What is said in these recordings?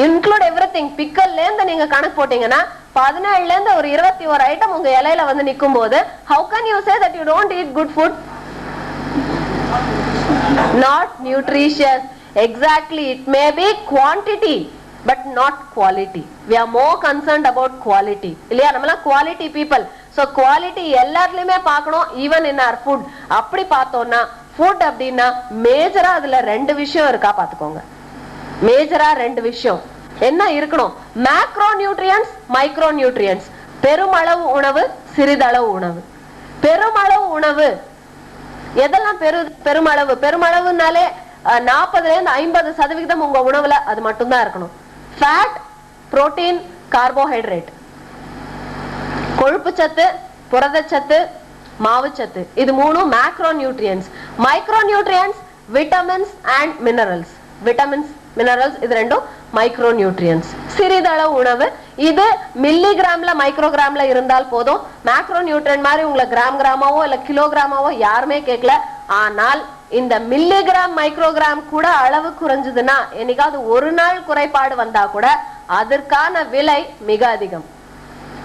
Include everything. பிக்கல்ல இருந்து நீங்க கணக்கு போட்டீங்கன்னா 17ல இருந்து ஒரு 21 ஐட்டம் உங்க இலையில வந்து நிக்கும் போது how can you say that you don't eat good food? Not nutritious. Exactly, it may be quantity but not quality. We are more concerned about quality. இல்லையா, நம்மலாம் quality people. So quality எல்லாத்துலயுமே பார்க்கணும், even in our food. அப்படி பார்த்தோம்னா food அப்படின்னா மேஜரா அதுல 2 விஷயம் இருக்கா பாத்துக்கோங்க. மேஜரா 2 விஷயம் என்ன இருக்கணும்? Macro nutrients, micro nutrients. பெருமளவு உணவு, சிறிதளவு உணவு. பெருமளவு உணவு எதெல்லாம் பெருமளவு? பெருமளவுனாலே 40ல இருந்து 50% உங்க உணவுல அது மட்டும் தான் இருக்கணும். ஃபேட், புரோட்டீன், கார்போஹைட்ரேட், கொழுப்பு சத்து, புரதச்சத்து, மாவுச்சத்து, இது 3 macro nutrients. Micro nutrients vitamins and minerals. Vitamins, minerals இது 2 மைக்ரோ நியூட்ரியன்ஸ். சிறிதளவு உணவு இது மில்லிகிராம்ல மைக்ரோகிராம்ல இருந்தால் போதும். மேக்ரோ நியூட்ரியன் மாதிரி உங்களை கிராமாவோ இல்ல கிலோகிராமாவோ யாருமே கேட்கல. ஆனால் இந்த மில்லிகிராம் மைக்ரோகிராம் கூட அளவு குறைஞ்சதுன்னா, என்னைக்காவது ஒரு நாள் குறைபாடு வந்தா கூட அதற்கான விலை மிக அதிகம்.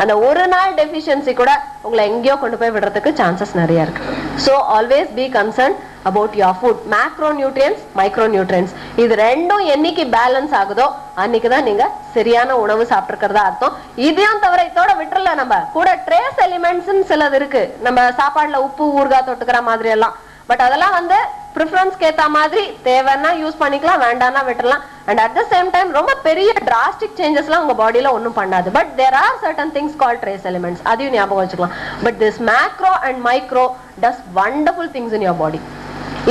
அந்த ஒரு நாள் டெஃபிஷியன்சி கூட உங்களை எங்கேயோ கொண்டு போய் விடுறதுக்கு சான்சஸ் நிறைய இருக்கு. So always be concerned about your food. Macronutrients, micronutrients இது ரெண்டும் என்னைக்கு பேலன்ஸ் ஆகுதோ அன்னைக்குதான் நீங்க சரியான உணவு சாப்பிட்டுருக்கிறதா அர்த்தம். இதையும் தவிர இதோட விட்டுறல, நம்ம கூட ட்ரேஸ் எலிமெண்ட்ஸ் சிலது இருக்கு. நம்ம சாப்பாடுல உப்பு, ஊறுகாய் தொட்டுக்கிற மாதிரி எல்லாம். பட் அதெல்லாம் வந்து ப்ரிஃபரன்ஸ்க்கு ஏத்த மாதிரி தேவைன்னா யூஸ் பண்ணிக்கலாம், வேண்டாம்னா விட்டுறலாம். And at the same time ரொம்ப பெரிய டிராஸ்டிக் சேஞ்சஸ்லாம் உங்க பாடியில ஒன்றும் பண்ணாது. But there are certain things called trace elements, அதையும் ஞாபகம் வச்சுக்கலாம். But this macro and micro does wonderful things in your body.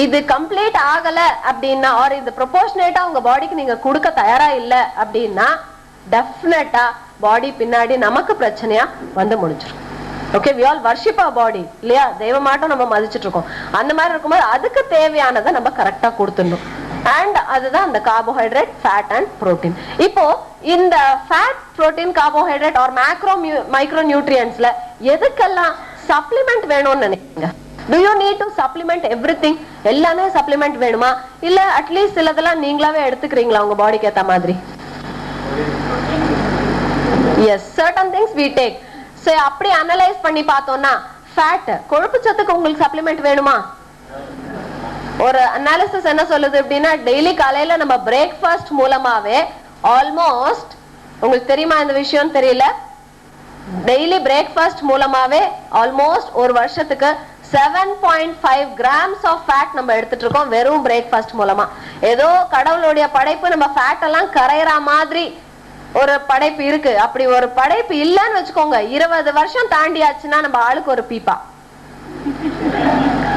இது கம்ப்ளீட் ஆகல அப்படின்னா, ஆர் இது ப்ரொபோர்ஷனேட்டா உங்க பாடிக்கு நீங்க கொடுக்க தயாரா இல்ல அப்படின்னா டெஃபினட்டா பாடி பின்னாடி நமக்கு பிரச்சனையா வந்து முடிச்சிடும். Okay, we all worship our body இல்லையா, தெய்வமாட்டம் நம்ம மதிச்சிட்டு இருக்கோம். அந்த மாதிரி இருக்கும்போது அதுக்கு தேவையானதை நம்ம கரெக்டா கொடுத்துடணும். அண்ட் அதுதான் அந்த கார்போஹைட்ரேட், ஃபேட் அண்ட் புரோட்டீன். இப்போ இந்த fat, protein, carbohydrate are macro micro நியூட்ரியன்ஸ்ல எதுக்கெல்லாம் சப்ளிமெண்ட் வேணும்னு நினைக்கிறீங்க? Do you need to supplement everything? எல்லாமே சப்ளிமெண்ட் வேணுமா, இல்ல அட்லீஸ்ட் சிலதெல்லாம் நீங்களாவே எடுத்துக்கிறீங்களா உங்க பாடிக்கு ஏத்த மாதிரி? Yes, certain things we take. So அப்படி அனலைஸ் பண்ணி பார்த்தோம்னா ஃபேட், கொழுப்பு சத்துக்கு உங்களுக்கு சப்ளிமெண்ட் வேணுமா? ஒரு அனாலிசிஸ் என்ன சொல்லுது அப்படின்னா, டெய்லி காலையில நம்ம பிரேக்ஃபாஸ்ட் மூலமாவே ஆல்மோஸ்ட், உங்களுக்கு தெரியுமா இந்த விஷயம் தெரியல, டெய்லி பிரேக்ஃபாஸ்ட் மூலமாவே ஆல்மோஸ்ட் ஒரு வருஷத்துக்கு 7.5 grams ஆஃப் ஃபேட் நம்ம எடுத்துட்டு இருக்கோம் வெறும் பிரேக்ஃபாஸ்ட் மூலமா. ஏதோ கடவுளுடைய படைப்பு நம்ம ஃபேட் எல்லாம் கரையிற மாதிரி ஒரு படைப்பு இருக்கு. அப்படி ஒரு படைப்பு இல்லன்னு வச்சுக்கோங்க, 20 வருஷம் தாண்டியாச்சுன்னா நம்ம ஆளுக்கு ஒரு பீப்பா.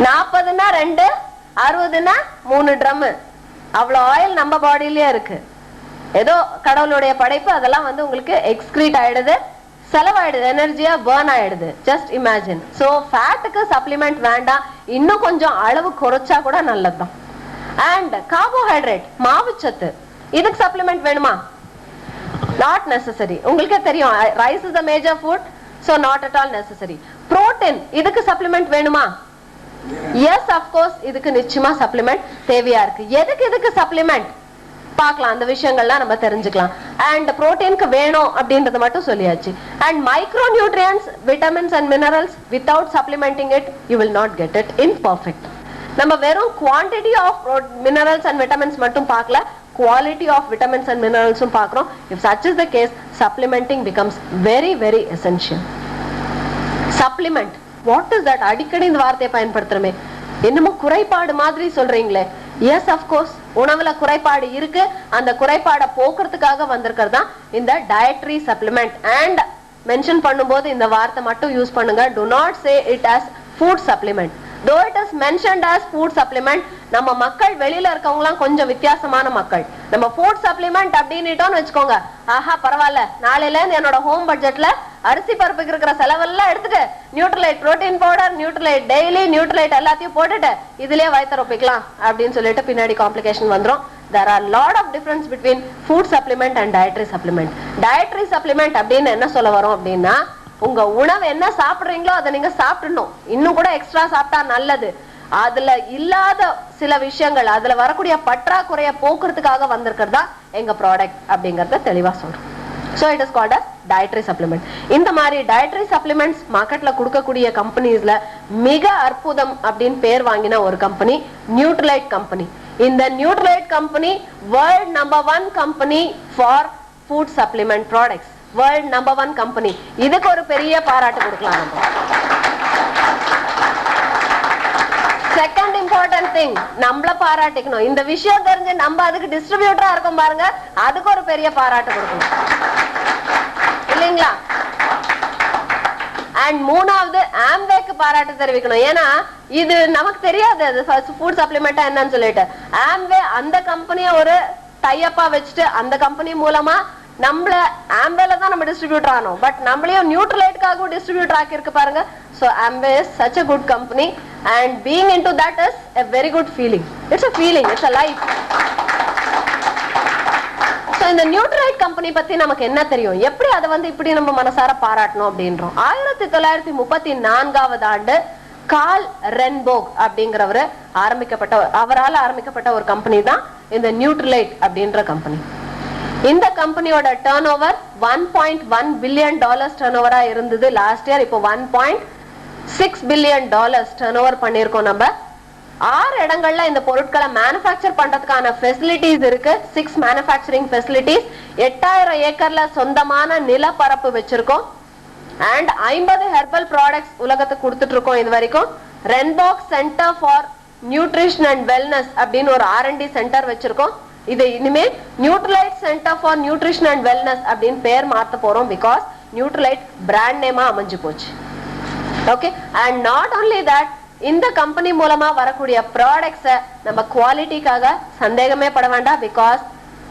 40னா 2, 60னா 3 ட்ரம், அவ்வளவு ஆயில் நம்ம பாடியிலேயே இருக்கு. ஏதோ கடவுளுடைய படைப்பு, அதெல்லாம் வந்து உங்களுக்கு எக்ஸ்கிரீட் ஆயிடுது, செலவாயிடுது, எனர்ஜியா பர்ன் ஆயிடுது. Just imagine. சோ ஃபேட்டுக்கு சப்ளிமெண்ட் வேண்டாம், இன்னும் கொஞ்சம் அளவு குறைச்சா கூட நல்லதுதான். அண்ட் கார்போஹைட்ரேட், மாவுச்சத்து, இதுக்கு சப்ளிமெண்ட் வேணுமா? Not necessary. உங்களுக்கே தெரியும், rice is the major food, so not at all necessary. Protein, இதுக்கு சப்ளிமெண்ட் வேணுமா? Yes, of course, இதுக்கு நிச்சயமா சப்ளிமெண்ட் தேவையா இருக்கு. எதுக்கு சப்ளிமெண்ட் பார்க்கலாம், அந்த விஷயங்கள்லாம் நம்ம தெரிஞ்சுக்கலாம். அண்ட் புரோட்டீனுக்கு வேணும் அப்படின்றத மட்டும் சொல்லியாச்சு. And micronutrients, vitamins and minerals, without supplementing it you will not get it in perfect. நம்ம வெறும் quantity of minerals and vitamins மட்டும் பார்க்கல, quality of vitamins and minerals பார்க்கிறோம். If such is the case, supplementing becomes very very essential. Supplement, what is that? அடிக்கடி இந்த வார்த்தையை பயன்படுத்துறமே, என்னமோ குறைபாடு மாதிரி சொல்றீங்களே. Yes, of course, உணவுல குறைபாடு இருக்கு. அந்த குறைபாடை போக்குறதுக்காக வந்திருக்கிறது தான் இந்த dietary supplement. And mention பண்ணும்போது இந்த வார்த்தை மட்டும் யூஸ் பண்ணுங்க. Do not say it as food supplement. Though it is mentioned as food supplement, நம்ம மக்கள் வெளியில இருக்கவங்கலாம் கொஞ்சம் வித்தியாசமான மக்கள். நம்ம ஃபுட் சப்ளிமெண்ட் அப்படின்னுட்டோம்னு வச்சுக்கோங்க, ஆஹா பரவாயில்ல, நாளையில இருந்து என்னோட ஹோம் பட்ஜெட்ல அரிசி பருப்புக்கு இருக்கிற செலவெல்லாம் எடுத்துட்டு Nutrilite, protein powder, Nutrilite daily, Nutrilite எல்லாத்தையும் போட்டுட்டு இதுலயே வயிற்றுப்பிக்கலாம் அப்படின்னு சொல்லிட்டு பின்னாடி காம்ப்ளிகேஷன் வந்துரும். There are lot of difference between food supplement and dietary supplement. Dietary supplement அப்படின்னு என்ன சொல்ல வரோம் அப்படின்னா, உங்க உணவு என்ன சாப்பிடுறீங்களோ அதை நீங்க சாப்பிடணும், இன்னும் கூட எக்ஸ்ட்ரா சாப்பிட்டா நல்லது. அதுல இல்லாத சில விஷயங்கள், அதுல வரக்கூடிய பற்றாக்குறைய போக்குறதுக்காக வந்திருக்கிறதா எங்க ப்ராடக்ட் அப்படிங்கறத தெளிவா சொல்றோம். So it is called as dietary supplement. இந்த மாதிரி dietary supplements மார்க்கெட்ல கொடுக்கக்கூடிய கம்பெனிஸ்ல மிக அற்புதம் அப்படின்னு பேர் வாங்கின ஒரு கம்பெனி நியூட்ரிலைட் கம்பெனி. இந்த Nutrilite company world number 1 company for food supplement products. World number 1 company. இதுக்கு ஒரு பெரிய பாராட்டு கொடுக்கலாம் நம்ம. செகண்ட் இம்பார்ட்டன்ட் திங், நம்மள பாராட்டிக்கணும். இந்த விஷயம் தெரிஞ்சு நம்ம அதுக்கு டிஸ்ட்ரிபியூட்டரா இருக்கும் பாருங்க, அதுக்கு ஒரு பெரிய பாராட்டு கொடுக்கணும் இல்லைங்களா? அண்ட் மூணாவது ஆம்வேக்கு பாராட்டு தெரிவிக்கணும். ஏன்னா இது நமக்கு தெரியாது அது ஃபுட் சப்ளிமெண்டா என்னன்னு சொல்லிட்டு. ஆம்வே அந்த கம்பெனிய ஒரு டைப்பா வச்சுட்டு அந்த கம்பெனி மூலமா நம்மள ஆம்வேல தான் நம்ம டிஸ்ட்ரிபியூட்டர் ஆனோம், பட் நம்மளையும் நியூட்ரலைட்காகவும் டிஸ்ட்ரிபியூட்டர் ஆக்கி இருக்கு பாருங்க. So Amway is such a good company and being into that is a very good feeling. It's a feeling, it's a life. So இந்த நியூட்ரைட் கம்பெனி பத்தி நமக்கு என்ன தெரியும், எப்படி அதை வந்து இப்படி நம்ம மனசார பாராட்டணும் அப்படின்றோம். 1934வது ஆண்டு கால் ரென்போக் அப்படிங்கிறவரு அவரால் ஆரம்பிக்கப்பட்ட ஒரு கம்பெனி தான் இந்த நியூட்ரிலைட் அப்படின்ற கம்பெனி. இந்த கம்பெனியோட டர்ன் ஓவர் $1.1 பில்லியன் டர்ன் ஓவரா இருந்தது லாஸ்ட் இயர். இப்போ $1.6 பில்லியன் டர்ன் ஓவர் பண்ணிருக்கோம். நம்ம 6 இடங்கள்ல இந்த பொருட்களை மேனுஃபேக்சர் பண்றதுக்கான ஃபெசிலிட்டிஸ் இருக்கு. 6 மேனுஃபேக்சரிங் ஃபெசிலிட்டிஸ். 8000 ஏக்கர்ல சொந்தமான நிலப்பரப்பு வச்சிருக்கோம். அண்ட் 50 ஹெர்பல் ப்ராடக்ட்ஸ் உலகத்துக்கு கொடுத்துட்டு இருக்கோம் இது வரைக்கும். Rehnborg centre for nutrition and wellness அப்படின்னு ஒரு R&D சென்டர் வச்சிருக்கோம். இது இனிமே Nutrilite centre for nutrition and wellness அப்படின்னு பேர் மாத்த போறோம். பிகாஸ் நியூட்ரிலைட் பிராண்ட் நேமா அமைஞ்சு போச்சு. Okay, and not only that, இந்த கம்பெனி மூலமா வரக்கூடிய ப்ராடக்ட்ஸை நம்ம குவாலிட்டிக்காக சந்தேகமே பட வேண்டாம். Because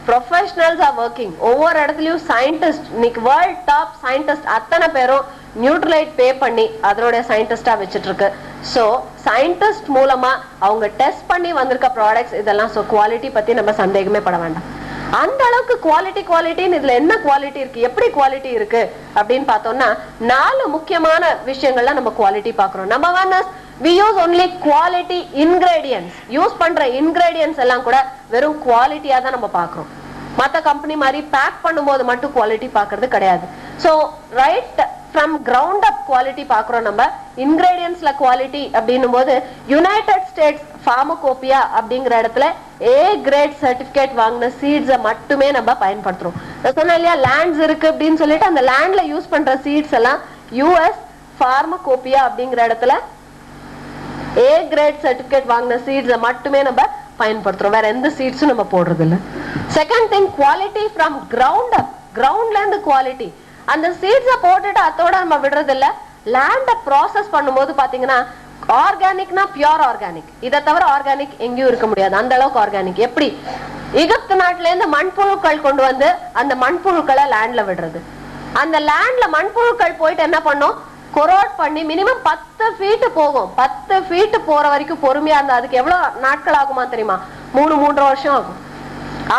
professionals are working. ஒவ்வொரு இடத்துலயும் சயின்டிஸ்ட், இன்னைக்கு வேர்ல்ட் டாப் சயின்டிஸ்ட் அத்தனை பேரும் நியூட்ரிலைட் பே பண்ணி அதனுடைய சயின்டிஸ்டா வச்சிட்டு இருக்கு. சோ சயின்டிஸ்ட் மூலமா அவங்க டெஸ்ட் பண்ணி வந்திருக்க ப்ராடக்ட்ஸ் இதெல்லாம். சோ குவாலிட்டி பத்தி நம்ம சந்தேகமே பட வேண்டாம். அந்த அளவுக்கு குவாலிட்டின்னு இதுல என்ன குவாலிட்டி இருக்கு, எப்படி குவாலிட்டி இருக்கு அப்படின்னு பார்த்தோம்னா 4 முக்கியமான விஷயங்கள்ல நம்ம குவாலிட்டி பாக்குறோம். Number 1 is we use only quality ingredients. Use பண்ற இன்கிரீடியன்ட்ஸ் எல்லாம் கூட வெறும் குவாலிட்டியா தான் நம்ம பாக்குறோம். மத்த கம்பெனி மாதிரி பேக் பண்ணும்போது மட்டும் குவாலிட்டி பாக்குறது கிடையாது. So right from ground up quality பாக்குறோம். நம்ம இன்கிரீடியன்ட்ஸ்ல குவாலிட்டி அப்படின்னும் போது யுனைடெட் ஸ்டேட்ஸ் ஃபார்மகோபியா அப்படிங்கிற இடத்துல A கிரேட் சர்டிபிகேட் வாங்கின சீட்ஸை மட்டுமே நம்ம பயன்படுத்துறோம். சொன்ன இல்லையா, லேண்ட்ஸ் இருக்கு அப்படின்னு சொல்லிட்டு அந்த லேண்ட்ல யூஸ் பண்ற சீட்ஸ் எல்லாம் US ஃபார்மகோபியா அப்படிங்கிற இடத்துல A கிரேட் சர்டிபிகேட் வாங்கின சீட்ஸை மட்டுமே நம்ம பயன்படுத்துறோம். வேற எந்த சீட்ஸும் நம்ம போடுறது இல்ல. Second thing, quality from ground up. கிரவுண்ட்ல இருந்து குவாலிட்டி. அந்த சீட்ஸை போட்டுட்டு அதோட நம்ம விடுறது இல்ல. லேண்ட ப்ராசஸ் பண்ணும்போது பாத்தீங்கன்னா ஆர்கானிக்னா பியூர் ஆர்கானிக். இதை தவிர ஆர்கானிக் எங்கேயும் இருக்க முடியாது. அந்த அளவுக்கு ஆர்கானிக். எப்படி எகிப்து நாட்டுல இருந்து மண்புழுக்கள் கொண்டு வந்து அந்த மண்புழுக்களை லேண்ட்ல விடுறது. அந்த லேண்ட்ல மண்புழுக்கள் போயிட்டு என்ன பண்ணும், கொரோட் பண்ணி மினிமம் 10 ஃபீட் போகும். 10 ஃபீட் போற வரைக்கும் பொறுமையா இருந்தா அதுக்கு எவ்வளவு நாட்கள் ஆகுமா தெரியுமா? 3-3.5 வருஷம் ஆகும்.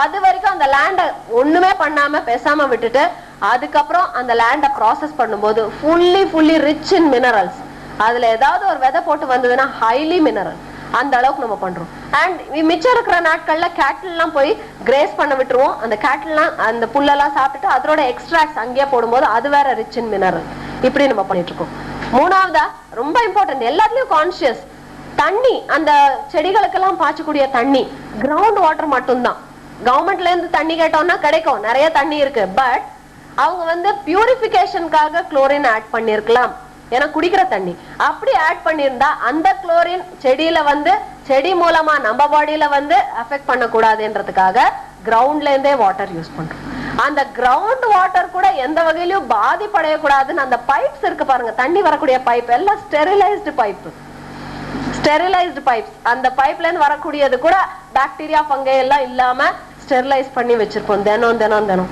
அது வரைக்கும் அந்த லேண்ட ஒண்ணுமே பண்ணாம பேசாம விட்டுட்டு அதுக்கப்புறம் அந்த லேண்ட ப்ராசஸ் பண்ணும்போது ஃபுல்லி ரிச் இன் மினரல்ஸ். அதுல ஏதாவது ஒரு விதை போட்டு வந்ததுன்னா ஹைலி மினரல். அந்த அளவுக்கு நம்ம பண்றோம். அண்ட் மிச்சம் இருக்கிற நாட்கள்ல கேட்டில் எல்லாம் போய் கிரேஸ் பண்ண விட்டுருவோம். அந்த கேட்டில் எல்லாம் அந்த புல்லெல்லாம் சாப்பிட்டுட்டு அதோட எக்ஸ்ட்ராக்ட்ஸ் அங்கேயே போடும்போது அது வேற ரிச் இன் மினரல். இப்படி நம்ம பண்ணிட்டு இருக்கோம். மூணாவதா ரொம்ப இம்பார்ட்டன்ட், எல்லாத்துலயும் கான்சியஸ், தண்ணி. அந்த செடிகளுக்கெல்லாம் பாய்ச்சக்கூடிய தண்ணி கிரவுண்ட் வாட்டர் மட்டும்தான். கவர்மெண்ட்ல இருந்து தண்ணி கேட்டோம்னா கிடைக்கும், நிறைய தண்ணி இருக்கு. பட் அவங்க வந்து பியூரிபிகேஷனுக்காக குளோரின் ஆட் பண்ணிருக்கலாம். ஏன்னா குடிக்கிற தண்ணி அப்படி ஆட் பண்ணிருந்தா அந்த குளோரின் செடியில வந்து செடி மூலமா நம்ம பாடியில வந்து அஃபெக்ட் பண்ணக்கூடாதுன்றதுக்காக கிரவுண்ட்ல இருந்தே வாட்டர் யூஸ் பண்றோம். அந்த கிரவுண்ட் வாட்டர் கூட எந்த வகையிலும் பாதிப்படையக்கூடாதுன்னு அந்த பைப்ஸ் இருக்கு பாருங்க, தண்ணி வரக்கூடிய பைப் எல்லாம் ஸ்டெரிலைஸ்டு பைப். ஸ்டெரிலைஸ்டு பைப்ஸ். அந்த பைப்ல இருந்து வரக்கூடியது கூட பாக்டீரியா ஃபங்கை எல்லாம் இல்லாம ஸ்டெரிலைஸ் பண்ணி வச்சிருப்போம் தினம்.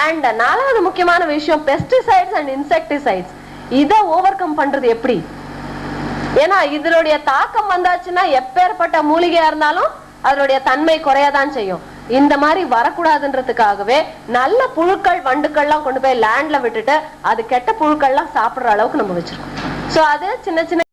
அண்ட் 4வது முக்கியமான விஷயம் பெஸ்டிசைட்ஸ் அண்ட் இன்செக்டிசைட்ஸ். இத ஓவர் கம் பண்றது எப்படி? ஏன்னா இதனுடைய தாக்கம் வந்தாச்சுன்னா எப்பேற்பட்ட மூலிகையா இருந்தாலும் அதனுடைய தன்மை குறையதான் செய்யும். இந்த மாதிரி வரக்கூடாதுன்றதுக்காகவே நல்ல புழுக்கள் வண்டுக்கள்லாம் கொண்டு போய் லேண்ட்ல விட்டுட்டு அது கெட்ட புழுக்கள்லாம் சாப்பிடுற அளவுக்கு நம்ம வச்சிருக்கோம். சோ அது சின்ன